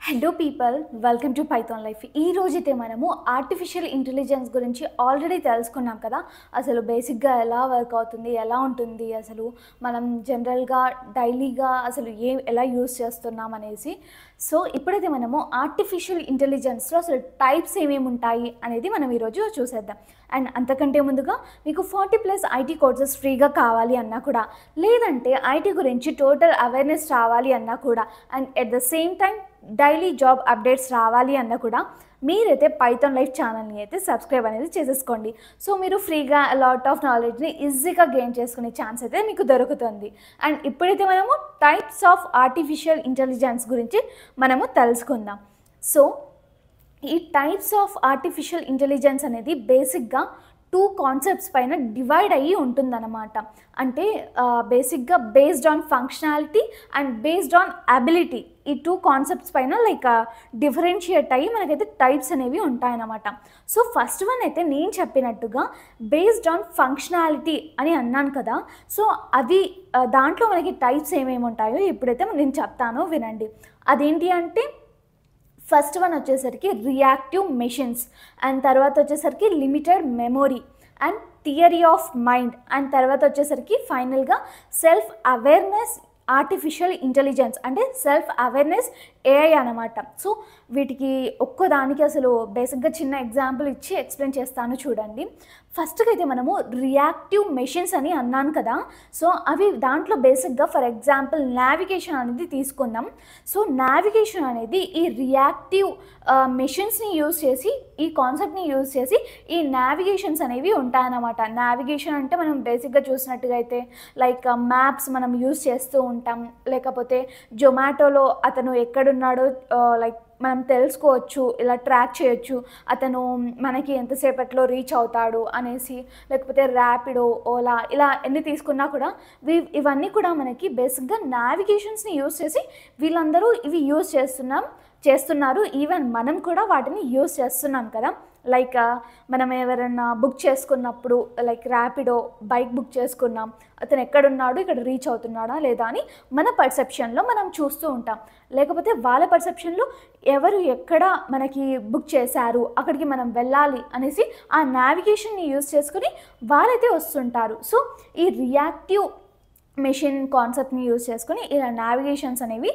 Hello people, welcome to Python life. ఈ రోజైతే మనము ఆర్టిఫిషియల్ ఇంటెలిజెన్స్ గురించి ఆల్రెడీ తెలుసుకున్నాం కదా. అసలు బేసిక్గా ఎలా వర్క్ అవుతుంది, ఎలా ఉంటుంది, అసలు మనం జనరల్గా డైలీగా అసలు ఎలా యూస్ చేస్తున్నాం అనేసి. సో ఇప్పుడైతే మనము ఆర్టిఫిషియల్ ఇంటెలిజెన్స్లో అసలు టైప్స్ ఏమేమి ఉంటాయి అనేది మనం ఈరోజు చూసేద్దాం. అండ్ అంతకంటే ముందుగా మీకు 40+ ఐటీ కోర్సెస్ ఫ్రీగా కావాలి అన్నా కూడా, లేదంటే ఐటీ గురించి టోటల్ అవేర్నెస్ రావాలి అన్నా కూడా, and at the same time daily job updates రావాలి అన్నా కూడా మీరైతే పైథాన్ లైఫ్ ఛానల్ని అయితే సబ్స్క్రైబ్ అనేది చేసేసుకోండి. సో మీరు ఫ్రీగా లాట్ ఆఫ్ నాలెడ్జ్ని ఈజీగా గెయిన్ చేసుకునే ఛాన్స్ అయితే మీకు దొరుకుతుంది. అండ్ ఇప్పుడైతే మనము టైప్స్ ఆఫ్ ఆర్టిఫిషియల్ ఇంటెలిజెన్స్ గురించి మనము తెలుసుకుందాం. సో ఈ టైప్స్ ఆఫ్ ఆర్టిఫిషియల్ ఇంటెలిజెన్స్ అనేది బేసిక్గా 2 కాన్సెప్ట్స్ పైన డివైడ్ అయ్యి ఉంటుందన్నమాట. అంటే బేసిక్గా based on functionality and based on ability, ఈ 2 కాన్సెప్ట్స్ పైన డిఫరెన్షియేట్ అయ్యి మనకైతే టైప్స్ అనేవి ఉంటాయన్నమాట. సో ఫస్ట్ వన్ అయితే నేను చెప్పినట్టుగా బేస్డ్ ఆన్ ఫంక్షనాలిటీ అని అన్నాను కదా. సో అది దాంట్లో మనకి టైప్స్ ఏమేమి ఉంటాయో ఇప్పుడైతే నేను చెప్తాను, వినండి. అదేంటి అంటే ఫస్ట్ వన్ వచ్చేసరికి రియాక్టివ్ మెషిన్స్, అండ్ తర్వాత వచ్చేసరికి limited memory and theory of mind, and తర్వాత వచ్చేసరికి ఫైనల్గా సెల్ఫ్ అవేర్నెస్ ఆర్టిఫిషియల్ ఇంటెలిజెన్స్, అంటే సెల్ఫ్ అవేర్నెస్ ఏఐ అనమాట. సో వీటికి ఒక్కోదానికి అసలు బేసిక్గా చిన్న ఎగ్జాంపుల్ ఇచ్చి ఎక్స్ప్లెయిన్ చేస్తాను చూడండి. ఫస్ట్గా అయితే మనము రియాక్టివ్ మెషిన్స్ అని అన్నాను కదా. సో అవి దాంట్లో బేసిక్గా ఫర్ ఎగ్జాంపుల్ నావిగేషన్ అనేది తీసుకుందాం. సో నావిగేషన్ అనేది ఈ రియాక్టివ్ మెషిన్స్ని యూజ్ చేసి, ఈ కాన్సెప్ట్ని యూజ్ చేసి ఈ నావిగేషన్స్ అనేవి ఉంటాయన్నమాట. నావిగేషన్ అంటే మనం బేసిక్గా చూసినట్టుగా అయితే మ్యాప్స్ మనం యూజ్ చేస్తూ ఉంటాం, లేకపోతే జొమాటోలో అతను ఎక్కడున్నాడో మనం తెలుసుకోవచ్చు, ఇలా ట్రాక్ చేయొచ్చు అతను మనకి ఎంతసేపట్లో రీచ్ అవుతాడు అనేసి, లేకపోతే ర్యాపిడో, ఓలా, ఇలా ఎన్ని తీసుకున్నా కూడా ఇవన్నీ కూడా మనకి బేసిక్గా నావిగేషన్స్ని యూజ్ చేసి వీళ్ళందరూ ఇవి యూజ్ చేస్తున్నారు. ఈవెన్ మనం కూడా వాటిని యూజ్ చేస్తున్నాం కదా. మనం ఎవరైనా బుక్ చేసుకున్నప్పుడు ర్యాపిడో బైక్ బుక్ చేసుకున్నాం, అతను ఎక్కడున్నాడు, ఇక్కడ రీచ్ అవుతున్నాడా లేదా అని మన పర్సెప్షన్లో మనం చూస్తూ ఉంటాం. లేకపోతే వాళ్ళ పర్సెప్షన్లో ఎవరు ఎక్కడ మనకి బుక్ చేశారు, అక్కడికి మనం వెళ్ళాలి అనేసి ఆ నావిగేషన్ని యూజ్ చేసుకుని వాళ్ళైతే వస్తుంటారు. సో ఈ రియాక్టివ్ మెషిన్ కాన్సెప్ట్ని యూజ్ చేసుకుని ఇలా నావిగేషన్స్ అనేవి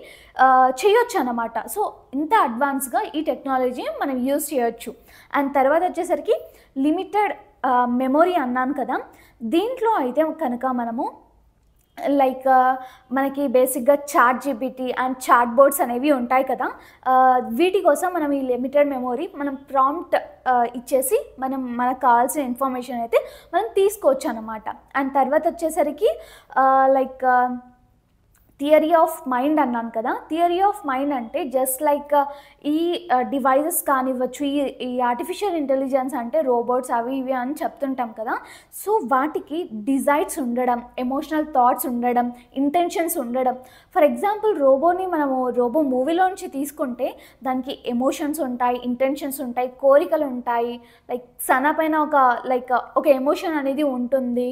చేయొచ్చు అన్నమాట. సో ఇంత అడ్వాన్స్గా ఈ టెక్నాలజీ మనం యూజ్ చేయొచ్చు. అండ్ తర్వాత వచ్చేసరికి లిమిటెడ్ మెమొరీ అన్నాను కదా. దీంట్లో అయితే కనుక మనము మనకి బేసిక్గా ChatGPT and chat bots అనేవి ఉంటాయి కదా. వీటి కోసం మనం ఈ లిమిటెడ్ మెమొరీ మనం ప్రాంప్ట్ ఇచ్చేసి మనకు కావాల్సిన ఇన్ఫర్మేషన్ అయితే మనం తీసుకోవచ్చు అన్నమాట. అండ్ తర్వాత వచ్చేసరికి థియరీ ఆఫ్ మైండ్ అన్నాను కదా. థియరీ ఆఫ్ మైండ్ అంటే జస్ట్ ఈ డివైజెస్ కానివ్వచ్చు, ఈ ఆర్టిఫిషియల్ ఇంటెలిజెన్స్ అంటే రోబోట్స్ అవి ఇవి అని చెప్తుంటాం కదా. సో వాటికి డిజైర్స్ ఉండడం, ఎమోషనల్ థాట్స్ ఉండడం, ఇంటెన్షన్స్ ఉండడం. ఫర్ ఎగ్జాంపుల్ రోబో మూవీలోంచి తీసుకుంటే దానికి ఎమోషన్స్ ఉంటాయి, ఇంటెన్షన్స్ ఉంటాయి, కోరికలు ఉంటాయి, సన పైన ఒక ఎమోషన్ అనేది ఉంటుంది.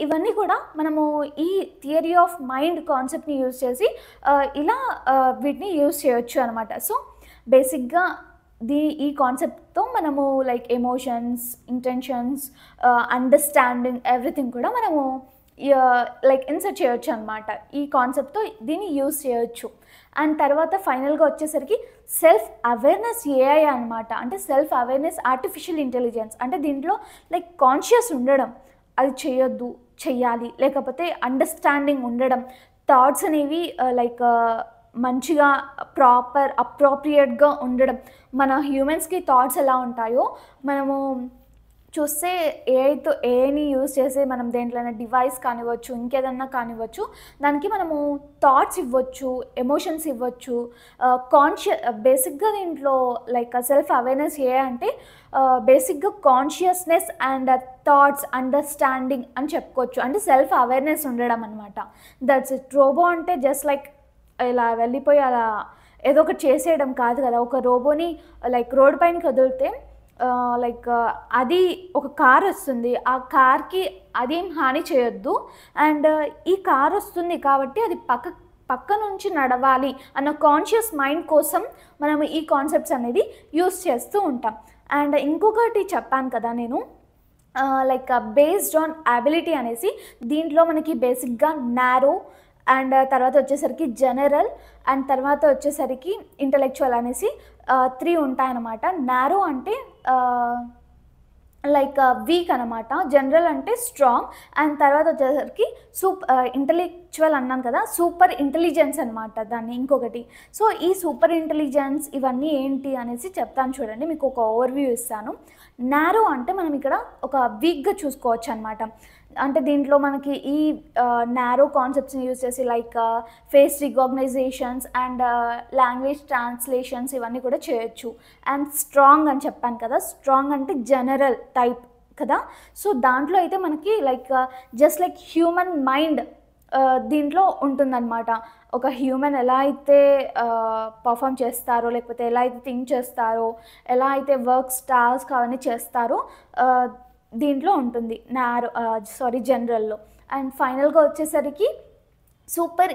ఇవన్నీ కూడా మనము ఈ థియరీ ఆఫ్ మైండ్ కాన్సెప్ట్ని యూజ్ చేసి ఇలా వీటిని యూజ్ చేయొచ్చు అనమాట. సో బేసిక్గా ఈ కాన్సెప్ట్తో మనము ఎమోషన్స్, ఇంటెన్షన్స్, అండర్స్టాండింగ్ ఎవ్రీథింగ్ కూడా మనము ఇన్సర్ట్ చేయొచ్చు అనమాట. ఈ కాన్సెప్ట్తో దీన్ని యూజ్ చేయొచ్చు. అండ్ తర్వాత ఫైనల్గా వచ్చేసరికి సెల్ఫ్ అవేర్నెస్ ఏఐ అనమాట. అంటే సెల్ఫ్ అవేర్నెస్ ఆర్టిఫిషియల్ ఇంటెలిజెన్స్ అంటే దీంట్లో కాన్షియస్ ఉండడం, అది చేయొద్దు, చెయ్యాలి, లేకపోతే అండర్స్టాండింగ్ ఉండడం, థాట్స్ అనేవి మంచిగా అప్రోప్రియేట్గా ఉండడం. మన హ్యూమన్స్కి థాట్స్ ఎలా ఉంటాయో మనము చూస్తే ఏఐని యూజ్ చేసి మనం దేంట్లోనే డివైస్ కానివ్వచ్చు, ఇంకేదన్నా కానివ్వచ్చు, దానికి మనము థాట్స్ ఇవ్వచ్చు, ఎమోషన్స్ ఇవ్వచ్చు. బేసిక్గా దీంట్లో సెల్ఫ్ అవేర్నెస్ ఏ అంటే బేసిక్గా కాన్షియస్నెస్ అండ్ థాట్స్, అండర్స్టాండింగ్ అని చెప్పుకోవచ్చు. అంటే సెల్ఫ్ అవేర్నెస్ ఉండడం అనమాట. That's it. రోబో అంటే జస్ట్ ఇలా వెళ్ళిపోయి అలా ఏదో ఒకటి చేసేయడం కాదు కదా. ఒక రోబోని రోడ్ పైనకి వదిలితే అది ఒక కార్ వస్తుంది, ఆ కార్కి అదేం హాని చేయొద్దు. అండ్ ఈ కార్ వస్తుంది కాబట్టి అది పక్క నుంచి నడవాలి అన్న కాన్షియస్ మైండ్ కోసం మనం ఈ కాన్సెప్ట్స్ అనేది యూస్ చేస్తూ ఉంటాం. అండ్ ఇంకొకటి చెప్పాను కదా నేను, లైక్ బేస్డ్ ఆన్ అబిలిటీ అనేసి. దీంట్లో మనకి బేసిక్గా నారో అండ్ తర్వాత వచ్చేసరికి జనరల్ అండ్ తర్వాత వచ్చేసరికి ఇంటలెక్చువల్ అనేసి 3 ఉంటాయన్నమాట. నారో అంటే లైక్ వీక్ అనమాట, జనరల్ అంటే స్ట్రాంగ్, అండ్ తర్వాత వచ్చేసరికి ఇంటలెక్చువల్ అన్నాను కదా, సూపర్ ఇంటెలిజెన్స్ అనమాట దాన్ని ఇంకొకటి. సో ఈ సూపర్ ఇంటెలిజెన్స్ ఇవన్నీ ఏంటి అనేసి చెప్తాను చూడండి, మీకు ఒక ఓవర్వ్యూ ఇస్తాను. నారో అంటే మనం ఇక్కడ ఒక వీక్గా చూసుకోవచ్చు అనమాట. అంటే దీంట్లో మనకి ఈ నారో కాన్సెప్ట్స్ని యూజ్ చేసి like face recognitions and language translations ఇవన్నీ కూడా చేయొచ్చు. అండ్ స్ట్రాంగ్ అని చెప్పాను కదా, స్ట్రాంగ్ అంటే జనరల్ టైప్ కదా. సో దాంట్లో అయితే మనకి like just like human mind దీంట్లో ఉంటుందన్నమాట. ఒక హ్యూమన్ ఎలా అయితే పర్ఫామ్ చేస్తారో, లేకపోతే ఎలా అయితే థింక్ చేస్తారో, ఎలా అయితే వర్క్స్ టాస్క్ అవన్నీ చేస్తారో దీంట్లో ఉంటుంది జనరల్లో. అండ్ ఫైనల్గా వచ్చేసరికి సూపర్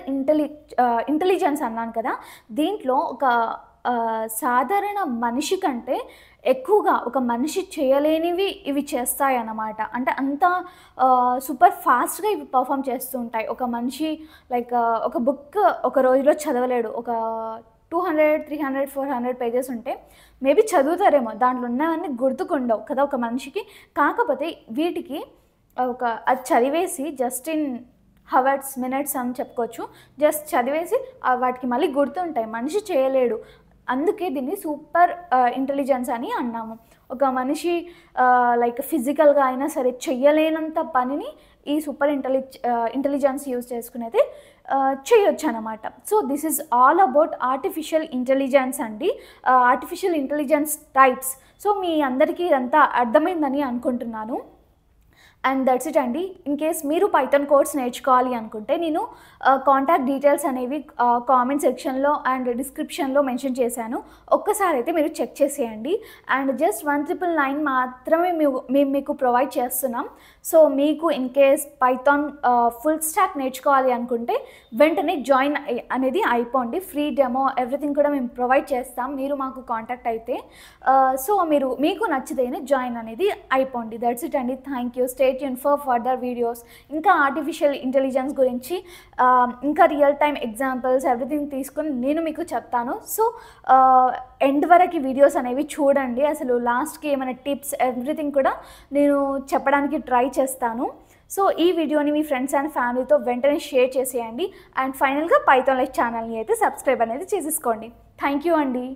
ఇంటెలిజెన్స్ అన్నాను కదా, దీంట్లో ఒక సాధారణ మనిషి కంటే ఎక్కువగా ఒక మనిషి చేయలేనివి ఇవి చేస్తాయి అన్నమాట. అంటే అంత సూపర్ ఫాస్ట్గా ఇవి పర్ఫామ్ చేస్తూ ఉంటాయి. ఒక మనిషి లైక్ ఒక బుక్ ఒక రోజులో చదవలేడు. ఒక 200, 300, 400 పేజెస్ ఉంటే మేబీ చదువుతారేమో, దాంట్లో ఉన్నవన్నీ గుర్తుకుండవు కదా ఒక మనిషికి. కాకపోతే వీటికి అది చదివేసి జస్ట్ ఇన్ హవర్స్ మినిట్స్ అని చెప్పుకోవచ్చు, జస్ట్ చదివేసి వాటికి మళ్ళీ గుర్తుంటాయి. మనిషి చేయలేడు, అందుకే దీన్ని సూపర్ ఇంటెలిజెన్స్ అని అన్నాము. ఒక మనిషి లైక్ ఫిజికల్గా అయినా సరే చెయ్యలేనంత పనిని ఈ సూపర్ ఇంటెలిజెన్స్ యూజ్ చేసుకునేది చేయొచ్చు అనమాట. So this is all about artificial intelligence అండి, ఆర్టిఫిషియల్ ఇంటెలిజెన్స్ టైప్స్. సో మీ అందరికీ ఇదంతా అర్థమైందని అనుకుంటున్నాను. అండ్ దట్స్ ఇట్ అండి. ఇన్ కేస్ మీరు పైథాన్ కోర్స్ నేర్చుకోవాలి అనుకుంటే నేను కాంటాక్ట్ డీటెయిల్స్ అనేవి కామెంట్ సెక్షన్లో అండ్ డిస్క్రిప్షన్లో మెన్షన్ చేశాను. ఒక్కసారి అయితే మీరు చెక్ చేసేయండి. అండ్ జస్ట్ 1,999 మాత్రమే మేము మీకు ప్రొవైడ్ చేస్తున్నాం. సో మీకు in case Python full stock నేర్చుకోవాలి అనుకుంటే వెంటనే జాయిన్ అనేది అయిపోండి. ఫ్రీ డెమో ఎవ్రీథింగ్ కూడా మేము ప్రొవైడ్ చేస్తాం మీరు మాకు కాంటాక్ట్ అయితే. సో మీకు నచ్చితేనే జాయిన్ అనేది అయిపోండి. దట్స్ ఇట్ అండి. Thank you. Stay tune for further videos. ఇంకా ఆర్టిఫిషియల్ ఇంటెలిజెన్స్ గురించి ఇంకా రియల్ టైమ్ ఎగ్జాంపుల్స్ ఎవ్రీథింగ్ తీసుకొని నేను మీకు చెప్తాను. సో ఎండ్ వరకు వీడియోస్ అనేవి చూడండి. అసలు లాస్ట్కి ఏమైనా టిప్స్ ఎవ్రీథింగ్ కూడా నేను చెప్పడానికి ట్రై చేస్తాను. సో ఈ వీడియోని మీ ఫ్రెండ్స్ అండ్ ఫ్యామిలీతో వెంటనే షేర్ చేసేయండి. అండ్ ఫైనల్గా పైథాన్ లైఫ్ ఛానల్ని అయితే సబ్స్క్రైబ్ అనేది చేసేసుకోండి. థ్యాంక్ యూ అండి.